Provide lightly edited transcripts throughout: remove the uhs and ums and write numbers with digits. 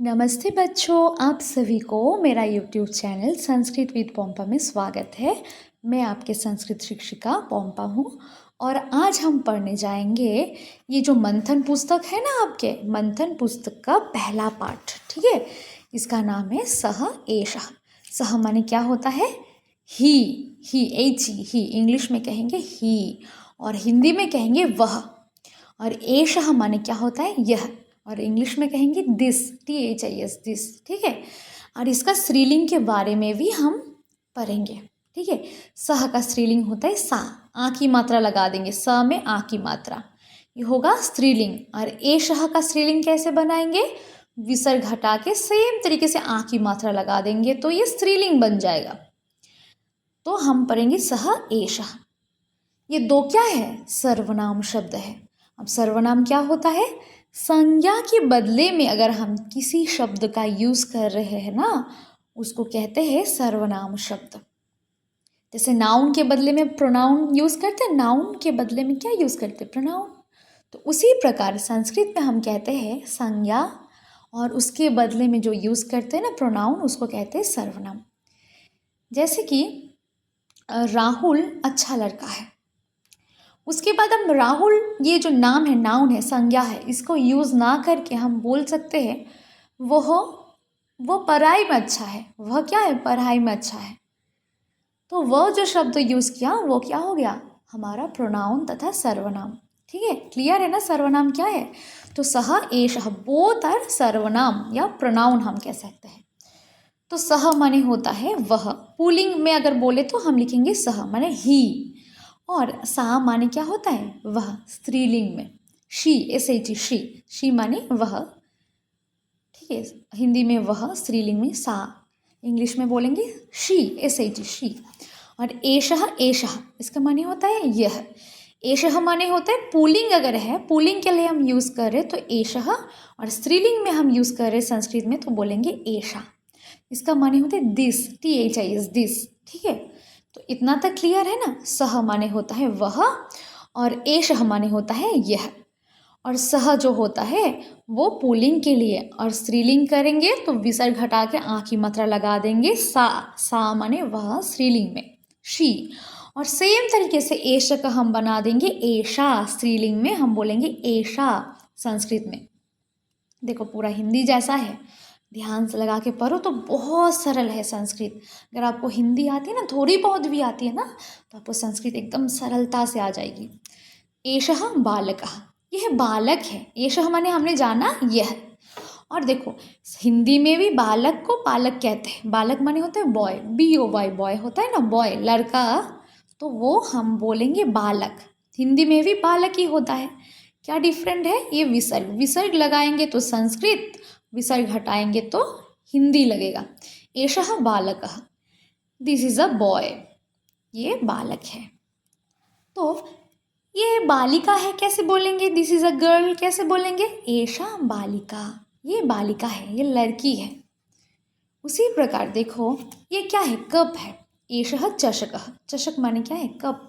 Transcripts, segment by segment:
नमस्ते बच्चों, आप सभी को मेरा यूट्यूब चैनल संस्कृत विद पोम्पा में स्वागत है। मैं आपके संस्कृत शिक्षिका पोम्पा हूँ और आज हम पढ़ने जाएंगे ये जो मंथन पुस्तक है ना, आपके मंथन पुस्तक का पहला पाठ। ठीक है, इसका नाम है सह एषः। सह माने क्या होता है? ही एच ही, इंग्लिश में कहेंगे ही और हिंदी में कहेंगे वह। और एषः माने क्या होता है? यह, और इंग्लिश में कहेंगे दिस, THIS, दिस। ठीक है, और इसका स्त्रीलिंग के बारे में भी हम पढ़ेंगे। ठीक है, सह का स्त्रीलिंग होता है सा, आ की मात्रा लगा देंगे, स में आ की मात्रा, ये होगा स्त्रीलिंग। और एषः का स्त्रीलिंग कैसे बनाएंगे? विसर्ग हटा के सेम तरीके से आ की मात्रा लगा देंगे तो ये स्त्रीलिंग बन जाएगा। तो हम पढ़ेंगे सह एषः। ये दो क्या है? सर्वनाम शब्द है। अब सर्वनाम क्या होता है? संज्ञा के बदले में अगर हम किसी शब्द का यूज़ कर रहे हैं ना, उसको कहते हैं सर्वनाम शब्द। जैसे नाउन के बदले में प्रोनाउन यूज़ करते हैं, नाउन के बदले में क्या यूज़ करते हैं? प्रोनाउन। तो उसी प्रकार संस्कृत में हम कहते हैं संज्ञा, और उसके बदले में जो यूज़ करते हैं ना प्रोनाउन, उसको कहते हैं सर्वनाम। जैसे कि राहुल अच्छा लड़का है, उसके बाद हम राहुल, ये जो नाम है, नाउन है, संज्ञा है, इसको यूज़ ना करके हम बोल सकते हैं वो पढ़ाई में अच्छा है। वह क्या है? पढ़ाई में अच्छा है। तो वह जो शब्द यूज़ किया वो क्या हो गया? हमारा प्रोनाउन तथा सर्वनाम। ठीक है, क्लियर है ना सर्वनाम क्या है? तो सह एषः बोथ आर सर्वनाम या प्रोनाउन हम कह सकते हैं। तो सह माने होता है वह, पुल्लिंग में अगर बोले तो हम लिखेंगे सह माने ही, और सा माने क्या होता है? वह, स्त्रीलिंग में शी, SH शी माने वह। ठीक है, हिंदी में वह, स्त्रीलिंग में सा, इंग्लिश में बोलेंगे शी, SH शी। और एषः एषः इसका माने होता है यह। एषः माने होता है पुल्लिंग, अगर है पुल्लिंग के लिए हम यूज़ कर रहे तो एषः, और स्त्रीलिंग में हम यूज़ कर रहे संस्कृत में तो बोलेंगे एषा। इसका माने होता है दिस, THIS, दिस। ठीक है, तो इतना तक क्लियर है ना? सह माने होता है वह और एषः माने होता है यह। और सह जो होता है वो पुल्लिंग के लिए, और स्त्रीलिंग करेंगे तो विसर्ग हटा के आ की मात्रा लगा देंगे सा माने वह, स्त्रीलिंग में शी। और सेम तरीके से एष का हम बना देंगे एषा, स्त्रीलिंग में हम बोलेंगे एषा संस्कृत में। देखो पूरा हिंदी जैसा है, ध्यान से लगा के पढ़ो तो बहुत सरल है संस्कृत। अगर आपको हिंदी आती है ना, थोड़ी बहुत भी आती है ना, तो आपको संस्कृत एकदम सरलता से आ जाएगी। एषः बालकः, यह बालक है। एषः माने हमने जाना यह। और देखो हिंदी में भी बालक को बालक कहते हैं। बालक माने होता है बॉय, BOY, बॉय होता है ना, बॉय लड़का, तो वो हम बोलेंगे बालक। हिंदी में भी बालक ही होता है। क्या डिफरेंट है? ये विसर्ग, विसर्ग लगाएंगे तो संस्कृत, विसर्ग हटाएंगे तो हिंदी लगेगा। एषः बालकः, दिस इज अ बॉय, ये बालक है। तो ये बालिका है, कैसे बोलेंगे? दिस इज अ गर्ल, कैसे बोलेंगे? एषा बालिका, ये बालिका है, ये लड़की है। उसी प्रकार देखो ये क्या है? कप है। एषः चषकः, चषक माने क्या है? कप।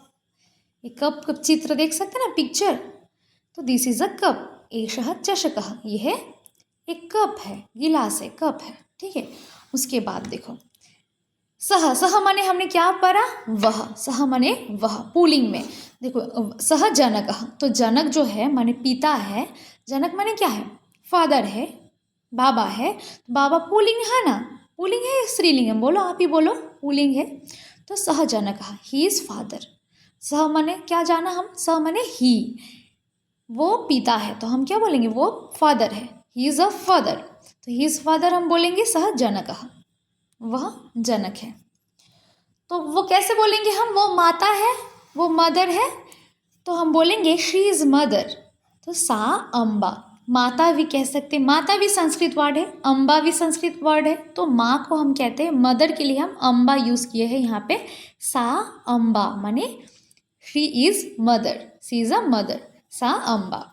ये कप का चित्र देख सकते हैं ना, पिक्चर, तो दिस इज अ कप। एषः चषकः, यह एक कप है, गिलास है, कप है। ठीक है, उसके बाद देखो सह, सह माने हमने क्या पढ़ा? वह, सह माने वह, पुल्लिंग में। देखो सह जनकः, तो जनक जो है माने पिता है, जनक माने क्या है? फादर है, बाबा है। बाबा पुल्लिंग है ना, पुल्लिंग है स्त्रीलिंग है? बोलो, आप ही बोलो, पुल्लिंग है। तो सह जनकः, ही इज फादर। सह माने क्या जाना हम? सह माने ही, वो पिता है तो हम क्या बोलेंगे? वो फादर है, ही इज अ फादर, तो ही इज फादर हम बोलेंगे सह जनकः, वह जनक है। तो वो कैसे बोलेंगे हम? वो माता है, वो मदर है, तो हम बोलेंगे शी इज मदर। तो सा अम्बा, माता भी कह सकते हैं, माता भी संस्कृत वर्ड है, अम्बा भी संस्कृत वर्ड है। तो माँ को हम कहते हैं, मदर के लिए हम अम्बा यूज़ किए हैं यहाँ पे। सा अम्बा माने she is mother, she is a mother, सा अम्बा।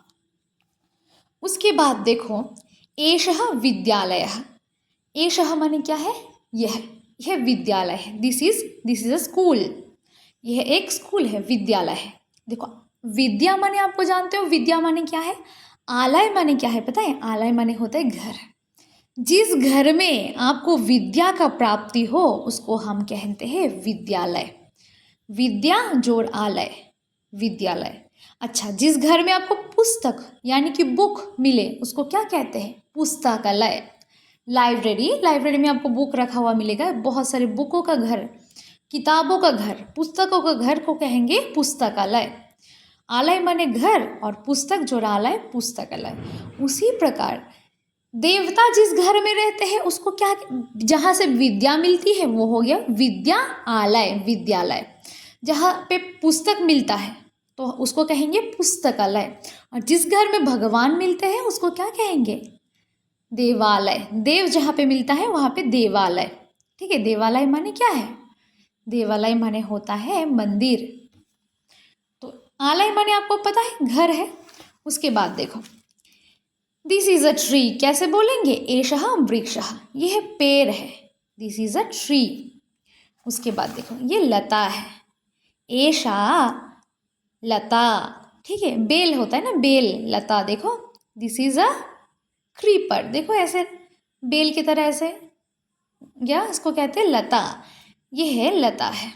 उसके बाद देखो एषः विद्यालयः, एषः माने क्या है? यह विद्यालय है। दिस इज अ स्कूल, यह एक स्कूल है, विद्यालय है। देखो विद्या माने आपको जानते हो, विद्या माने क्या है? आलय माने क्या है पता है? आलय माने होता है घर। जिस घर में आपको विद्या का प्राप्ति हो उसको हम कहते हैं विद्यालय। विद्या जोड़ आलय, विद्यालय। अच्छा, जिस घर में आपको पुस्तक यानी कि बुक मिले उसको क्या कहते हैं? पुस्तकालय। लाइब्रेरी, लाइब्रेरी में आपको बुक रखा हुआ मिलेगा, बहुत सारे बुकों का घर, किताबों का घर, पुस्तकों का घर को कहेंगे पुस्तकालय। आलय माने घर और पुस्तक जोड़ालय पुस्तकालय। उसी प्रकार देवता जिस घर में रहते हैं उसको क्या, जहाँ से विद्या मिलती है वो हो गया विद्या आलय, विद्यालय। जहाँ पे पुस्तक मिलता है तो उसको कहेंगे पुस्तकालय। और जिस घर में भगवान मिलते हैं उसको क्या कहेंगे? देवालय। देव जहाँ पे मिलता है वहाँ पे देवालय। ठीक है, देवालय माने क्या है? देवालय माने होता है मंदिर। तो आलय माने आपको पता है घर है। उसके बाद देखो, दिस इज अ ट्री कैसे बोलेंगे? एषः वृक्षः, यह पेड़ है। This is a tree. उसके बाद देखो ये लता है, एषा लता। ठीक है, बेल होता है ना, बेल, लता। देखो दिस इज अ क्रीपर, देखो ऐसे बेल की तरह ऐसे, या इसको कहते हैं लता। ये है लता है।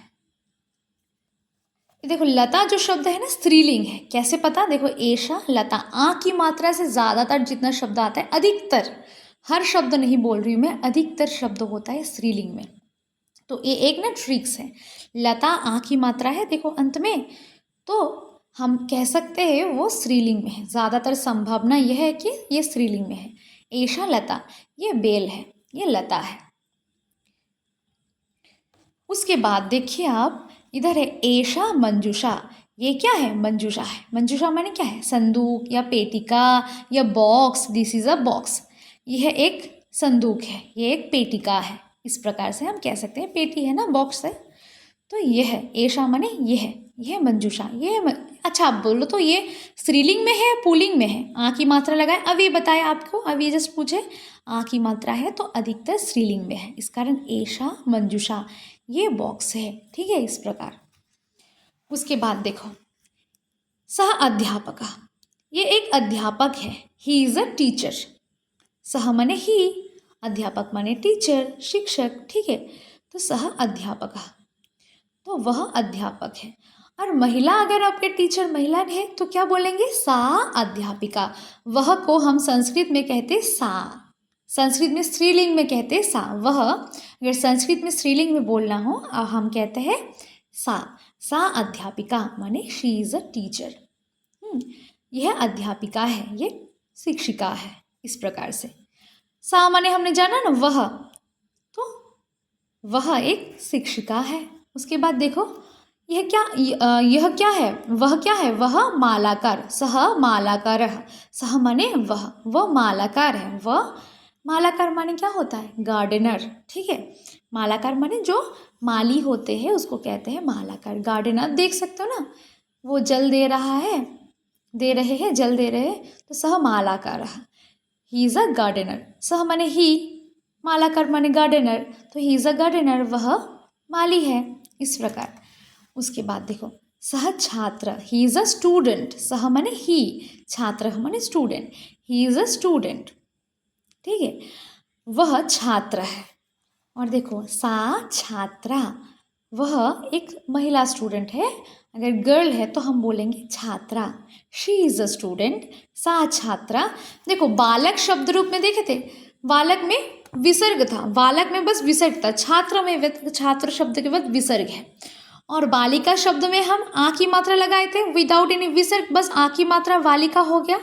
देखो लता जो शब्द है ना स्त्रीलिंग है, कैसे पता? देखो एषा लता, आ की मात्रा से ज़्यादातर जितना शब्द आता है, अधिकतर, हर शब्द नहीं बोल रही हूँ मैं, अधिकतर शब्द होता है स्त्रीलिंग में। तो ये एक ना ट्रिक्स है। लता आ की मात्रा है देखो अंत में, तो हम कह सकते हैं वो स्त्रीलिंग में है। ज़्यादातर संभावना यह है कि ये स्त्रीलिंग में है। एषा लता, ये बेल है, ये लता है। उसके बाद देखिए आप, इधर है एषा मंजूषा, ये क्या है? मंजूषा है। मंजूषा माने क्या है? संदूक या पेटिका या box. This is a box, यह एक संदूक है, ये एक पेटिका है। इस प्रकार से हम कह सकते हैं, पेटी है ना, बॉक्स है। तो ये है एषा माने ये है, यह मंजूषा, अच्छा आप बोलो तो ये स्त्रीलिंग में है पुल्लिंग में है? आ की मात्रा लगाए, अब ये बताए आपको, अब ये जस्ट पूछे आ की मात्रा है तो अधिकतर स्त्रीलिंग में है, इस कारण एषा मंजूषा, ये बॉक्स है। ठीक है, इस प्रकार। उसके बाद देखो सह अध्यापक, ये एक अध्यापक है। He is a teacher. सह माने ही, अध्यापक माने टीचर, शिक्षक। ठीक है, तो सह अध्यापक, तो वह अध्यापक है। और महिला, अगर आपके टीचर महिला है तो क्या बोलेंगे? सा अध्यापिका। वह को हम संस्कृत में कहते सा, संस्कृत में स्त्रीलिंग में कहते सा। वह अगर संस्कृत में स्त्रीलिंग में बोलना हो हम कहते हैं सा। सा अध्यापिका माने शी इज अ टीचर। यह अध्यापिका है, ये शिक्षिका है। इस प्रकार से सा माने हमने जाना ना वह, तो वह एक शिक्षिका है। उसके बाद देखो यह क्या है? वह क्या है? वह मालाकार। सह मालाकार, सह माने वह मालाकार है। वह मालाकार माने क्या होता है? गार्डनर। ठीक है, मालाकार माने जो माली होते हैं उसको कहते हैं मालाकार। गार्डनर देख सकते हो ना, वो जल दे रहा है, दे रहे हैं, जल दे रहे हैं, तो सह मालाकार। He is a gardener. सह माने ही, मालाकार माने गार्डनर, तो ही इज़ अ गार्डनर, वह माली है। इस प्रकार। उसके बाद देखो सह छात्र, ही इज़ अ स्टूडेंट। सह माने ही, छात्र माने student, he is a student. ठीक है, वह छात्र है। और देखो सा छात्रा, वह एक महिला स्टूडेंट है। अगर गर्ल है तो हम बोलेंगे छात्रा। शी इज़ अ स्टूडेंट, सा छात्रा। देखो बालक शब्द रूप में देखे थे, बालक में विसर्ग था, बालक में बस विसर्ग था, छात्र में छात्र शब्द के बाद विसर्ग है। और बालिका शब्द में हम आ की मात्रा लगाए थे विदाउट एनी विसर्ग, बस आ की मात्रा बालिका हो गया।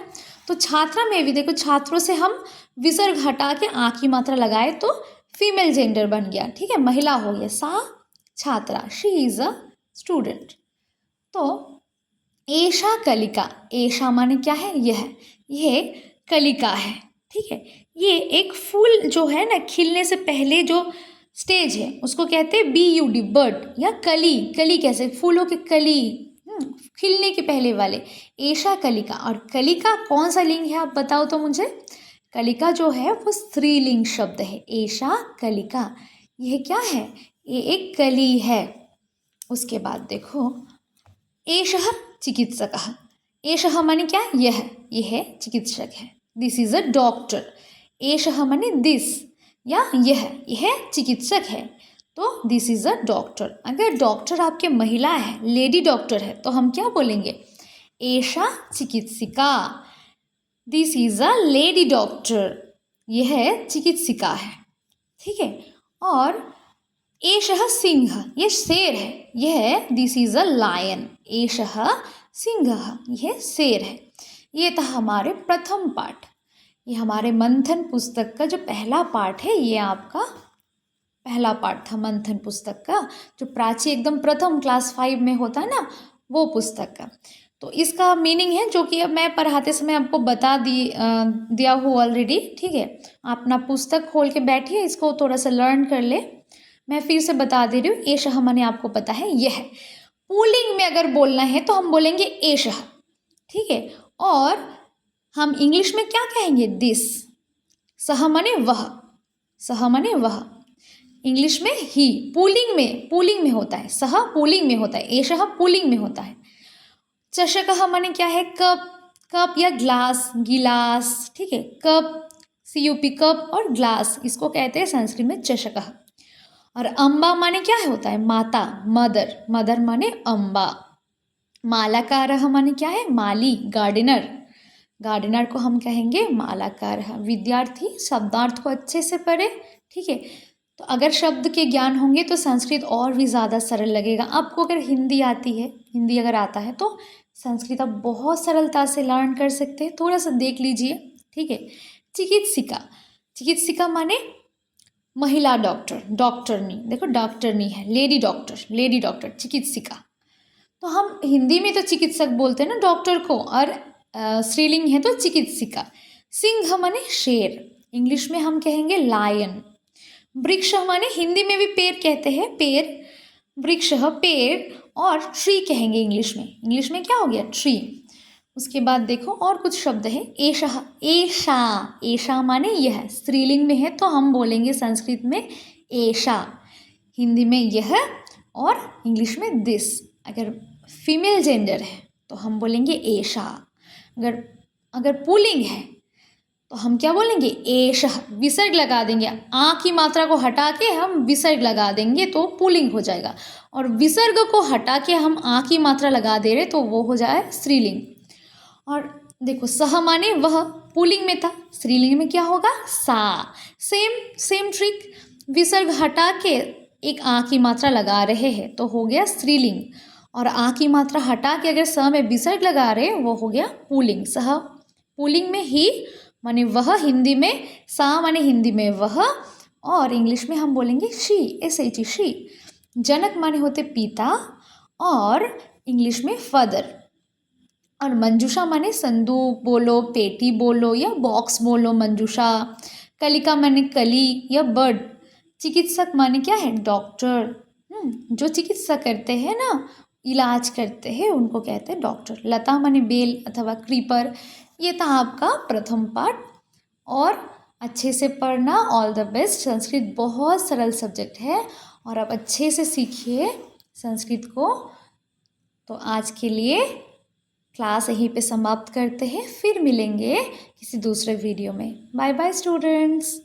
तो छात्रा में भी देखो छात्रों से हम विसर्ग हटा के आ की मात्रा लगाए तो फीमेल जेंडर बन गया। ठीक है, महिला हो गया, सा छात्रा, शी इज अ स्टूडेंट। तो एषा कलिका, एषा माने क्या है? यह कलिका है। ठीक है, ये एक फूल जो है ना खिलने से पहले जो स्टेज है उसको कहते हैं BUD, बर्ड, या कली। कली कैसे? फूलों की कली, खिलने के पहले वाले, एषा कलिका। और कलिका कौन सा लिंग है आप बताओ तो मुझे। कलिका जो है वो स्त्रीलिंग शब्द है, एषा कलिका। यह क्या है? ये एक कली है। उसके बाद देखो एषः चिकित्सकः, एषः माने क्या? यह चिकित्सक है। This is a doctor. एषः माने दिस या यह चिकित्सक है, तो दिस इज़ अ डॉक्टर। अगर डॉक्टर आपके महिला है, लेडी डॉक्टर है, तो हम क्या बोलेंगे? एषा चिकित्सिका, this is a lady doctor, यह चिकित्सिका है, ठीक है। और एषः सिंह, ये शेर है, यह दिस इज़ अ लायन, एषः सिंहः, यह शेर है। ये था हमारे प्रथम पाठ। ये हमारे मंथन पुस्तक का जो पहला पाठ है, ये आपका पहला पाठ था मंथन पुस्तक का, जो प्राची एकदम प्रथम क्लास 5 में होता है ना, वो पुस्तक का। तो इसका मीनिंग है जो कि अब मैं पढ़ाते समय आपको बता दिया हूँ ऑलरेडी, ठीक है। आप अपना पुस्तक खोल के बैठिए, इसको थोड़ा सा लर्न कर ले। मैं फिर से बता दे रही हूँ, एषः माने आपको पता है यह। पुल्लिंग में अगर बोलना है तो हम बोलेंगे एषः, ठीक है। और हम इंग्लिश में क्या कहेंगे? दिस। सह माने वह, सह माने वह, इंग्लिश में ही। पुल्लिंग में होता है, सह पुल्लिंग में होता है, एषः पुल्लिंग में होता है। चषकः माने क्या है? कप, कप या ग्लास, गिलास, ठीक है। कप, CUP, कप और ग्लास, इसको कहते हैं संस्कृत में चषकः। और अम्बा माने क्या होता है? माता, मदर, मदर माने अम्बा। मालाकारः माने क्या है? माली, गार्डनर, गार्डनर को हम कहेंगे मालाकारः। विद्यार्थी शब्दार्थ को अच्छे से पढ़े, ठीक है। तो अगर शब्द के ज्ञान होंगे तो संस्कृत और भी ज़्यादा सरल लगेगा आपको। अगर हिंदी आती है, हिंदी अगर आता है तो संस्कृत आप बहुत सरलता से लर्न कर सकते हैं। थोड़ा सा देख लीजिए, ठीक है। चिकित्सिका, चिकित्सिका माने महिला डॉक्टर, डॉक्टरनी, देखो डॉक्टरनी है, लेडी डॉक्टर, लेडी डॉक्टर, चिकित्सिका। तो हम हिंदी में तो चिकित्सक बोलते हैं ना डॉक्टर को, और स्त्रीलिंग है तो चिकित्सिका। सिंह माने शेर, इंग्लिश में हम कहेंगे लायन। वृक्ष माने हिंदी में भी पेड़ कहते हैं, पेड़, वृक्ष पेड़, और ट्री कहेंगे इंग्लिश में क्या हो गया? ट्री। उसके बाद देखो और कुछ शब्द है, एषः, एषा, एषा माने यह, स्त्रीलिंग में है तो हम बोलेंगे संस्कृत में एषा, हिंदी में यह, और इंग्लिश में दिस। अगर फीमेल जेंडर है तो हम बोलेंगे एषा। अगर पुल्लिंग है तो हम क्या बोलेंगे? एषः, विसर्ग लगा देंगे, आ की मात्रा को हटा के हम विसर्ग लगा देंगे तो पुल्लिंग हो जाएगा, और विसर्ग को हटा के हम आ की मात्रा लगा दे रहे तो वो हो जाए स्त्रीलिंग। और देखो सह माने वह, पुल्लिंग में था, स्त्रीलिंग में क्या होगा? सा। सेम ट्रिक, विसर्ग हटा के एक आ की मात्रा लगा रहे हैं तो हो गया स्त्रीलिंग, और आ की मात्रा हटा के अगर स में विसर्ग लगा रहे हैं वो हो गया पुल्लिंग। सह पुल्लिंग में ही माने वह, हिंदी में सा माने हिंदी में वह, और इंग्लिश में हम बोलेंगे शी, SH, शी। जनक माने होते पिता, और इंग्लिश में फादर। और मंजूषा माने संदूक बोलो, पेटी बोलो या बॉक्स बोलो, मंजूषा। कलिका माने कली या बर्ड। चिकित्सक माने क्या है? डॉक्टर। जो चिकित्सा करते हैं ना, इलाज करते हैं, उनको कहते हैं डॉक्टर। लता माने बेल अथवा क्रीपर। ये था आपका प्रथम पाठ, और अच्छे से पढ़ना। All the best. संस्कृत बहुत सरल सब्जेक्ट है और आप अच्छे से सीखिए संस्कृत को। तो आज के लिए क्लास यहीं पे समाप्त करते हैं, फिर मिलेंगे किसी दूसरे वीडियो में। Bye bye students.